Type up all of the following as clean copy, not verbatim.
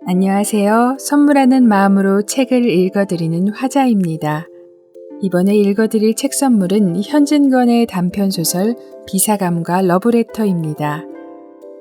안녕하세요. 선물하는 마음으로 책을 읽어드리는 화자입니다. 이번에 읽어드릴 책 선물은 현진건의 단편소설 비사감과 러브레터입니다.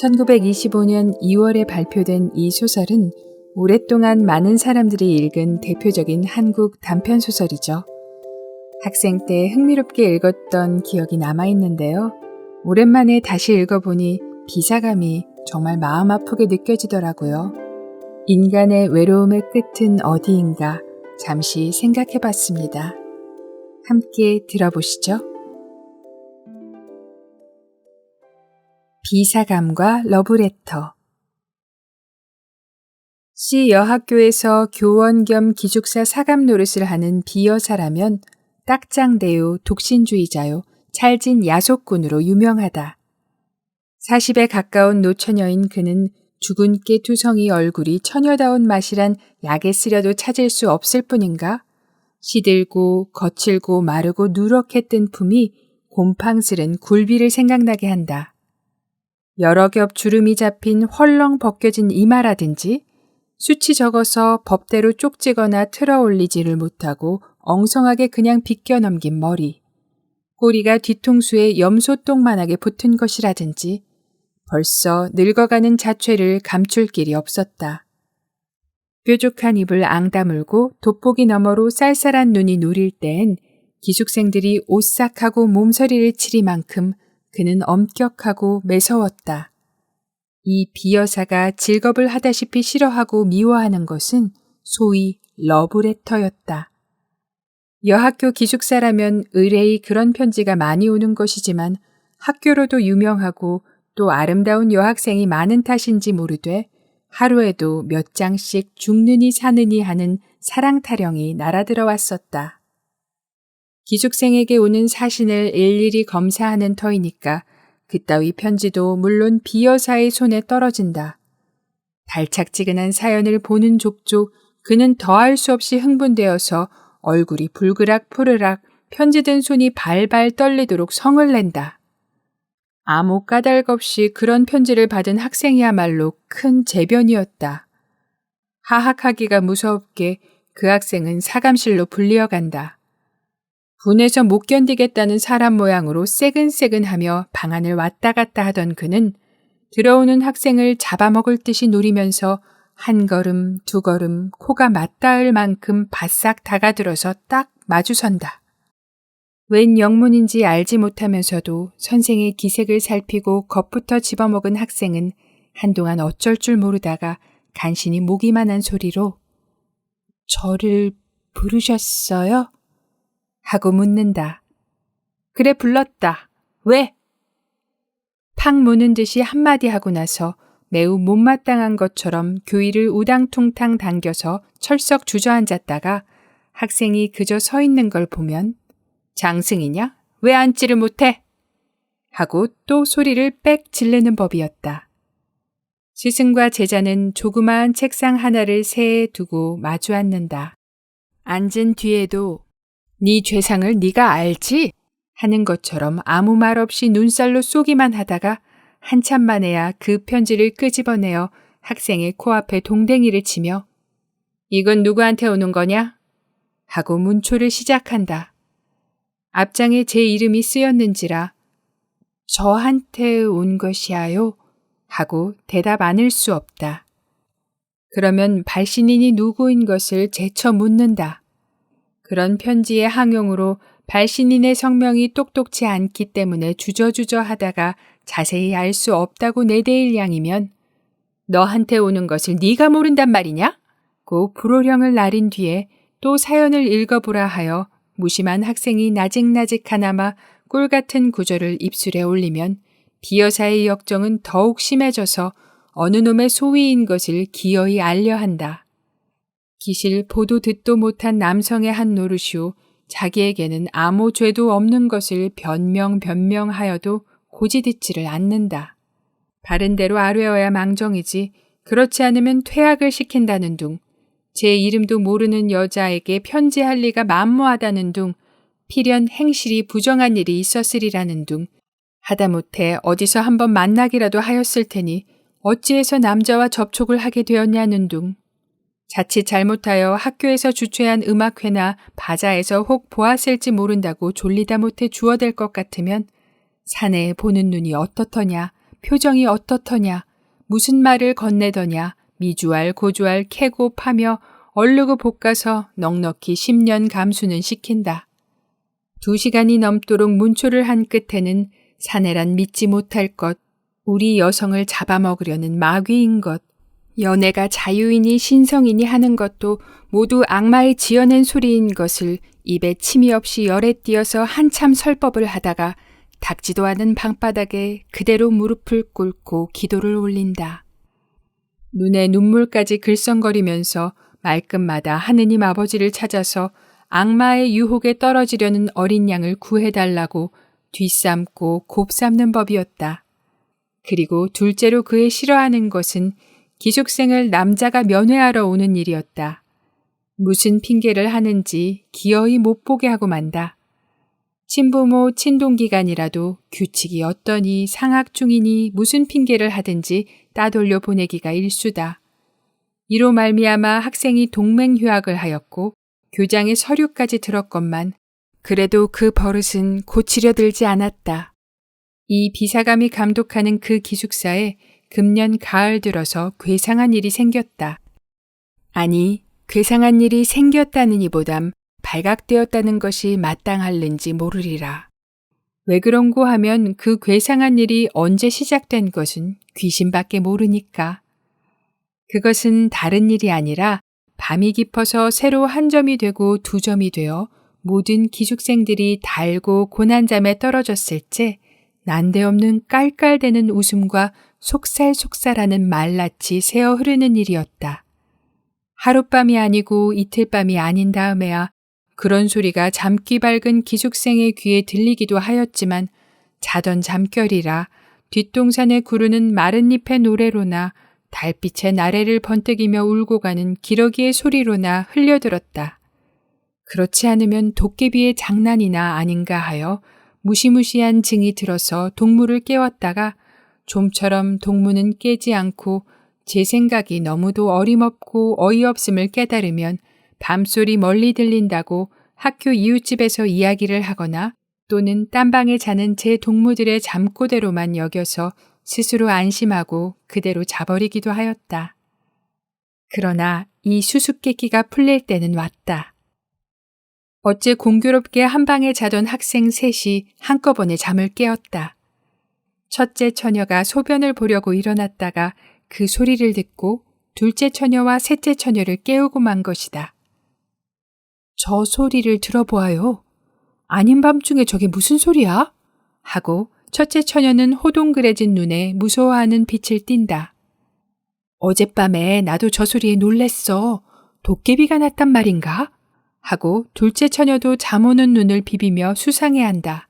1925년 2월에 발표된 이 소설은 오랫동안 많은 사람들이 읽은 대표적인 한국 단편소설이죠. 학생 때 흥미롭게 읽었던 기억이 남아있는데요. 오랜만에 다시 읽어보니 비사감이 정말 마음 아프게 느껴지더라고요. 인간의 외로움의 끝은 어디인가 잠시 생각해 봤습니다. 함께 들어보시죠. 비사감과 러브레터. C 여학교에서 교원 겸 기숙사 사감 노릇을 하는 비여사라면 딱장대요, 독신주의자요, 찰진 야속꾼으로 유명하다. 40에 가까운 노처녀인 그는 죽은 깨 투성이 얼굴이 처녀다운 맛이란 약에 쓰려도 찾을 수 없을 뿐인가? 시들고 거칠고 마르고 누렇게 뜬 품이 곰팡스른 굴비를 생각나게 한다. 여러 겹 주름이 잡힌 헐렁 벗겨진 이마라든지 수치 적어서 법대로 쪽지거나 틀어 올리지를 못하고 엉성하게 그냥 비껴 넘긴 머리, 꼬리가 뒤통수에 염소똥만하게 붙은 것이라든지 벌써 늙어가는 자취를 감출 길이 없었다. 뾰족한 입을 앙다물고 돋보기 너머로 쌀쌀한 눈이 노릴 땐 기숙생들이 오싹하고 몸서리를 치리만큼 그는 엄격하고 매서웠다. 이 비여사가 직업을 하다시피 싫어하고 미워하는 것은 소위 러브레터였다. 여학교 기숙사라면 의뢰의 그런 편지가 많이 오는 것이지만 학교로도 유명하고 또 아름다운 여학생이 많은 탓인지 모르되 하루에도 몇 장씩 죽느니 사느니 하는 사랑 타령이 날아들어왔었다. 기숙생에게 오는 사신을 일일이 검사하는 터이니까 그따위 편지도 물론 비여사의 손에 떨어진다. 달착지근한 사연을 보는 족족 그는 더할 수 없이 흥분되어서 얼굴이 불그락 푸르락 편지 든 손이 발발 떨리도록 성을 낸다. 아무 까닭 없이 그런 편지를 받은 학생이야말로 큰 재변이었다. 하학하기가 무섭게 그 학생은 사감실로 불리어간다. 분해서 못 견디겠다는 사람 모양으로 새근새근하며 방안을 왔다 갔다 하던 그는 들어오는 학생을 잡아먹을 듯이 노리면서 한 걸음 두 걸음 코가 맞닿을 만큼 바싹 다가들어서 딱 마주선다. 웬 영문인지 알지 못하면서도 선생의 기색을 살피고 겁부터 집어먹은 학생은 한동안 어쩔 줄 모르다가 간신히 목이만한 소리로 저를 부르셨어요? 하고 묻는다. 그래 불렀다. 왜? 팍 무는 듯이 한마디 하고 나서 매우 못마땅한 것처럼 교의를 우당퉁탕 당겨서 철썩 주저앉았다가 학생이 그저 서 있는 걸 보면 장승이냐? 왜 앉지를 못해? 하고 또 소리를 빽 지르는 법이었다. 스승과 제자는 조그마한 책상 하나를 세에 두고 마주 앉는다. 앉은 뒤에도 네 죄상을 네가 알지? 하는 것처럼 아무 말 없이 눈살로 쏘기만 하다가 한참 만에야 그 편지를 끄집어내어 학생의 코앞에 동댕이를 치며 이건 누구한테 오는 거냐? 하고 문초를 시작한다. 앞장에 제 이름이 쓰였는지라 저한테 온 것이야요 하고 대답 않을 수 없다. 그러면 발신인이 누구인 것을 재쳐 묻는다. 그런 편지의 항용으로 발신인의 성명이 똑똑치 않기 때문에 주저주저 하다가 자세히 알 수 없다고 내대일 양이면 너한테 오는 것을 네가 모른단 말이냐? 고 불호령을 날인 뒤에 또 사연을 읽어보라 하여 무심한 학생이 나직나직하나마 꿀같은 구절을 입술에 올리면 비여사의 역정은 더욱 심해져서 어느 놈의 소위인 것을 기어이 알려한다. 기실 보도 듣도 못한 남성의 한 노릇이오 자기에게는 아무 죄도 없는 것을 변명하여도 고지 듣지를 않는다. 바른 대로 아뢰어야 망정이지 그렇지 않으면 퇴학을 시킨다는 둥 제 이름도 모르는 여자에게 편지할 리가 만무하다는 둥 필연 행실이 부정한 일이 있었으리라는 둥 하다못해 어디서 한번 만나기라도 하였을 테니 어찌해서 남자와 접촉을 하게 되었냐는 둥. 자칫 잘못하여 학교에서 주최한 음악회나 바자에서 혹 보았을지 모른다고 졸리다 못해 주워댈 것 같으면 사내에 보는 눈이 어떻더냐, 표정이 어떻더냐, 무슨 말을 건네더냐, 미주알 고주알 캐고 파며 얼르고 볶아서 넉넉히 10년 감수는 시킨다. 2시간이 넘도록 문초를 한 끝에는 사내란 믿지 못할 것, 우리 여성을 잡아먹으려는 마귀인 것, 연애가 자유이니 신성이니 하는 것도 모두 악마의 지어낸 소리인 것을 입에 침이 없이 열에 띄어서 한참 설법을 하다가 닦지도 않은 방바닥에 그대로 무릎을 꿇고 기도를 올린다. 눈에 눈물까지 글썽거리면서 말끝마다 하느님 아버지를 찾아서 악마의 유혹에 떨어지려는 어린 양을 구해달라고 뒷삼고 곱삼는 법이었다. 그리고 둘째로 그의 싫어하는 것은 기숙생을 남자가 면회하러 오는 일이었다. 무슨 핑계를 하는지 기어이 못 보게 하고 만다. 친부모 친동기간이라도 규칙이 어떠니 상학 중이니 무슨 핑계를 하든지 따돌려 보내기가 일수다. 이로 말미암아 학생이 동맹휴학을 하였고 교장의 서류까지 들었건만 그래도 그 버릇은 고치려 들지 않았다. 이 비사감이 감독하는 그 기숙사에 금년 가을 들어서 괴상한 일이 생겼다. 아니, 괴상한 일이 생겼다느니보담 발각되었다는 것이 마땅할는지 모르리라. 왜 그런고 하면 그 괴상한 일이 언제 시작된 것은 귀신밖에 모르니까. 그것은 다른 일이 아니라 밤이 깊어서 새로 한 점이 되고 두 점이 되어 모든 기숙생들이 달고 고난잠에 떨어졌을 때 난데없는 깔깔대는 웃음과 속살속살하는 말낯이 새어 흐르는 일이었다. 하룻밤이 아니고 이틀밤이 아닌 다음에야 그런 소리가 잠귀 밝은 기숙생의 귀에 들리기도 하였지만 자던 잠결이라 뒷동산에 구르는 마른 잎의 노래로나 달빛의 나래를 번뜩이며 울고 가는 기러기의 소리로나 흘려들었다. 그렇지 않으면 도깨비의 장난이나 아닌가 하여 무시무시한 증이 들어서 동무를 깨웠다가 좀처럼 동무는 깨지 않고 제 생각이 너무도 어림없고 어이없음을 깨달으면 밤소리 멀리 들린다고 학교 이웃집에서 이야기를 하거나 또는 딴방에 자는 제 동무들의 잠꼬대로만 여겨서 스스로 안심하고 그대로 자버리기도 하였다. 그러나 이 수수께끼가 풀릴 때는 왔다. 어째 공교롭게 한 방에 자던 학생 셋이 한꺼번에 잠을 깨었다. 첫째 처녀가 소변을 보려고 일어났다가 그 소리를 듣고 둘째 처녀와 셋째 처녀를 깨우고 만 것이다. 저 소리를 들어보아요. 아닌 밤중에 저게 무슨 소리야? 하고 첫째 처녀는 호동그레진 눈에 무서워하는 빛을 띈다. 어젯밤에 나도 저 소리에 놀랬어. 도깨비가 났단 말인가? 하고 둘째 처녀도 잠 오는 눈을 비비며 수상해한다.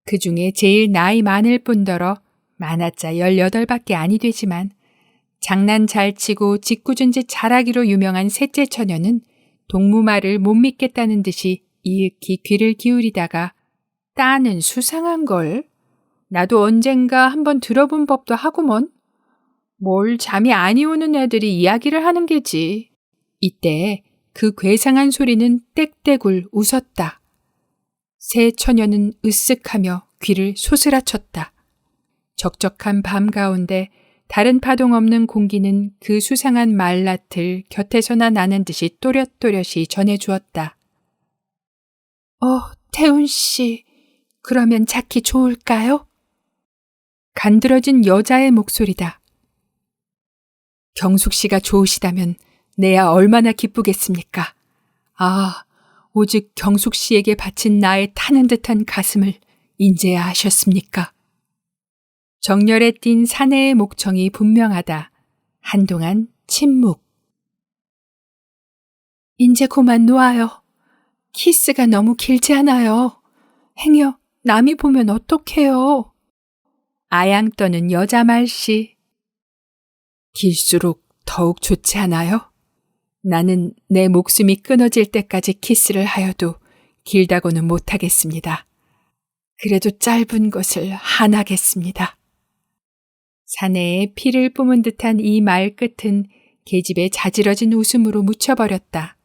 그 중에 제일 나이 많을 뿐더러 많았자 18밖에 아니 되지만 장난 잘 치고 짓궂은 짓 잘하기로 유명한 셋째 처녀는 동무 말을 못 믿겠다는 듯이 이윽히 귀를 기울이다가 따는 수상한걸. 나도 언젠가 한번 들어본 법도 하구먼. 뭘 잠이 아니 오는 애들이 이야기를 하는 게지. 이때 그 괴상한 소리는 떼떼굴 웃었다. 새 처녀는 으쓱하며 귀를 소스라쳤다. 적적한 밤 가운데 다른 파동 없는 공기는 그 수상한 말낯을 곁에서나 나는 듯이 또렷또렷이 전해주었다. 태훈 씨, 그러면 자기 좋을까요? 간드러진 여자의 목소리다. 경숙 씨가 좋으시다면 내야 얼마나 기쁘겠습니까? 아, 오직 경숙 씨에게 바친 나의 타는 듯한 가슴을 인제야 하셨습니까? 정열에 띈 사내의 목청이 분명하다. 한동안 침묵. 인제 그만 놓아요. 키스가 너무 길지 않아요. 행여 남이 보면 어떡해요. 아양 떠는 여자 말씨. 길수록 더욱 좋지 않아요? 나는 내 목숨이 끊어질 때까지 키스를 하여도 길다고는 못하겠습니다. 그래도 짧은 것을 한하겠습니다. 사내에 피를 뿜은 듯한 이 말 끝은 계집의 자지러진 웃음으로 묻혀버렸다.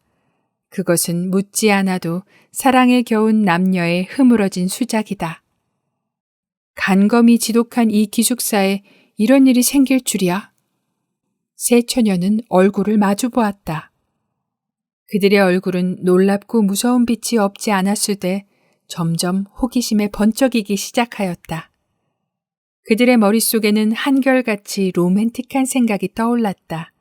그것은 묻지 않아도 사랑에 겨운 남녀의 흐물어진 수작이다. 간검이 지독한 이 기숙사에 이런 일이 생길 줄이야. 세 처녀는 얼굴을 마주 보았다. 그들의 얼굴은 놀랍고 무서운 빛이 없지 않았으되 점점 호기심에 번쩍이기 시작하였다. 그들의 머릿속에는 한결같이 로맨틱한 생각이 떠올랐다.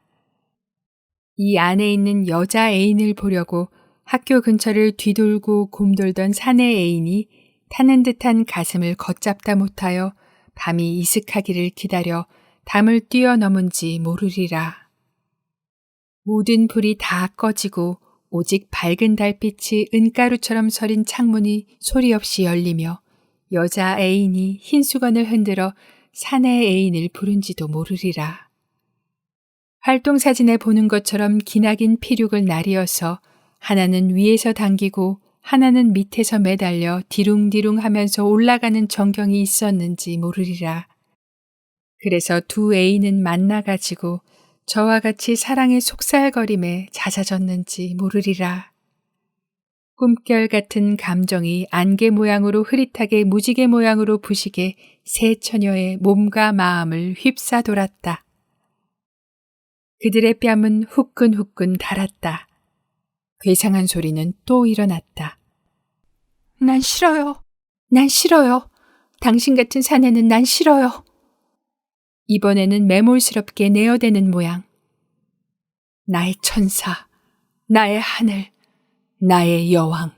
이 안에 있는 여자 애인을 보려고 학교 근처를 뒤돌고 곰돌던 사내 애인이 타는 듯한 가슴을 걷잡다 못하여 밤이 이슥하기를 기다려 담을 뛰어넘은지 모르리라. 모든 불이 다 꺼지고 오직 밝은 달빛이 은가루처럼 서린 창문이 소리 없이 열리며 여자 애인이 흰 수건을 흔들어 사내 애인을 부른지도 모르리라. 활동사진에 보는 것처럼 기나긴 피륙을 나리어서 하나는 위에서 당기고 하나는 밑에서 매달려 디룽디룽 하면서 올라가는 전경이 있었는지 모르리라. 그래서 두 애인은 만나가지고 저와 같이 사랑의 속살거림에 잦아졌는지 모르리라. 꿈결 같은 감정이 안개 모양으로 흐릿하게 무지개 모양으로 부시게 세 처녀의 몸과 마음을 휩싸돌았다. 그들의 뺨은 후끈후끈 달았다. 괴상한 소리는 또 일어났다. 난 싫어요. 난 싫어요. 당신 같은 사내는 난 싫어요. 이번에는 매몰스럽게 내어대는 모양. 나의 천사, 나의 하늘, 나의 여왕,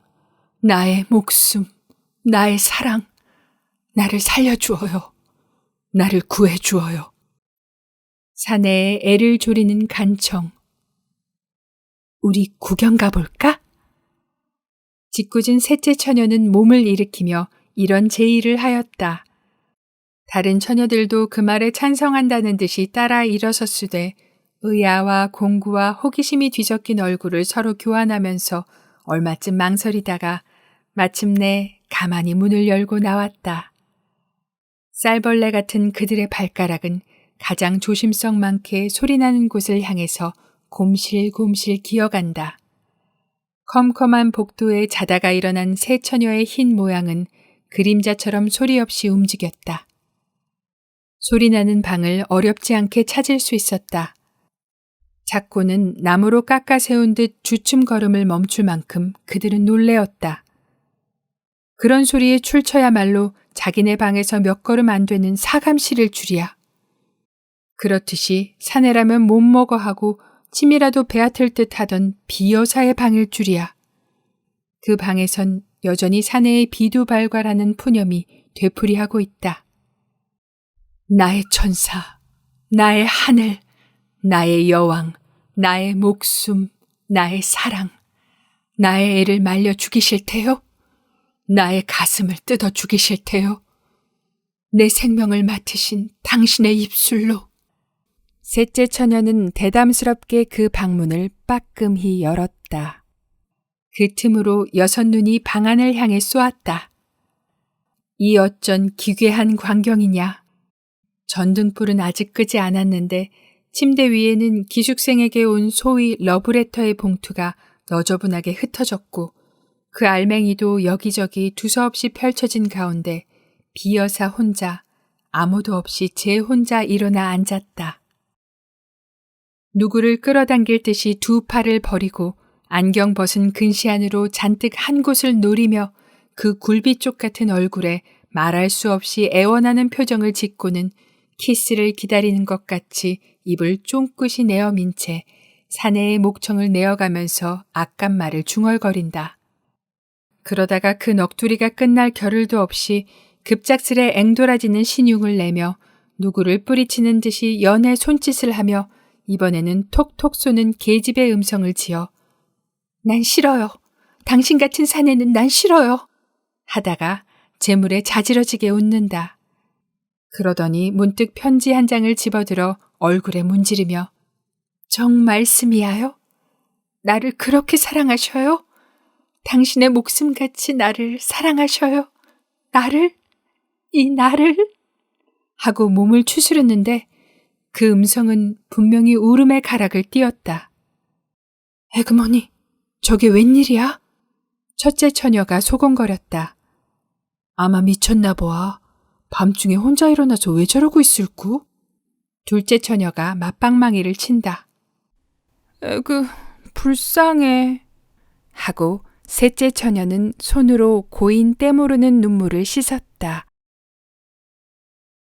나의 목숨, 나의 사랑, 나를 살려주어요. 나를 구해주어요. 사내에 애를 조리는 간청. 우리 구경 가볼까? 짓궂은 셋째 처녀는 몸을 일으키며 이런 제의를 하였다. 다른 처녀들도 그 말에 찬성한다는 듯이 따라 일어섰으되 의아와 공구와 호기심이 뒤섞인 얼굴을 서로 교환하면서 얼마쯤 망설이다가 마침내 가만히 문을 열고 나왔다. 쌀벌레 같은 그들의 발가락은 가장 조심성 많게 소리나는 곳을 향해서 곰실곰실 기어간다. 컴컴한 복도에 자다가 일어난 세 처녀의 흰 모양은 그림자처럼 소리 없이 움직였다. 소리나는 방을 어렵지 않게 찾을 수 있었다. 작고는 나무로 깎아 세운 듯 주춤 걸음을 멈출 만큼 그들은 놀래었다. 그런 소리에 출처야말로 자기네 방에서 몇 걸음 안 되는 사감실일 줄이야. 그렇듯이 사내라면 못 먹어 하고 침이라도 베앗을 듯 하던 비여사의 방일 줄이야. 그 방에선 여전히 사내의 비두발괄하는 푸념이 되풀이하고 있다. 나의 천사, 나의 하늘, 나의 여왕, 나의 목숨, 나의 사랑, 나의 애를 말려 죽이실 테요? 나의 가슴을 뜯어 죽이실 테요? 내 생명을 맡으신 당신의 입술로. 셋째 처녀는 대담스럽게 그 방문을 빠끔히 열었다. 그 틈으로 여섯 눈이 방 안을 향해 쏘았다. 이 어쩐 기괴한 광경이냐. 전등불은 아직 끄지 않았는데 침대 위에는 기숙생에게 온 소위 러브레터의 봉투가 너저분하게 흩어졌고 그 알맹이도 여기저기 두서없이 펼쳐진 가운데 비여사 혼자 아무도 없이 제 혼자 일어나 앉았다. 누구를 끌어당길 듯이 두 팔을 버리고 안경 벗은 근시 안으로 잔뜩 한 곳을 노리며 그 굴비쪽 같은 얼굴에 말할 수 없이 애원하는 표정을 짓고는 키스를 기다리는 것 같이 입을 쫑긋이 내어민 채 사내의 목청을 내어가면서 악간 말을 중얼거린다. 그러다가 그 넋두리가 끝날 겨를도 없이 급작스레 앵돌아지는 신용을 내며 누구를 뿌리치는 듯이 연애 손짓을 하며 이번에는 톡톡 쏘는 계집의 음성을 지어 난 싫어요. 당신 같은 사내는 난 싫어요. 하다가 재물에 자지러지게 웃는다. 그러더니 문득 편지 한 장을 집어들어 얼굴에 문지르며 정말씀이야요? 나를 그렇게 사랑하셔요? 당신의 목숨같이 나를 사랑하셔요? 나를? 이 나를? 하고 몸을 추스렸는데 그 음성은 분명히 울음의 가락을 띄었다. 에그머니, 저게 웬일이야? 첫째 처녀가 소곤거렸다. 아마 미쳤나 보아. 밤중에 혼자 일어나서 왜 저러고 있을꾸? 둘째 처녀가 맞방망이를 친다. 에그, 불쌍해. 하고 셋째 처녀는 손으로 고인 때모르는 눈물을 씻었다.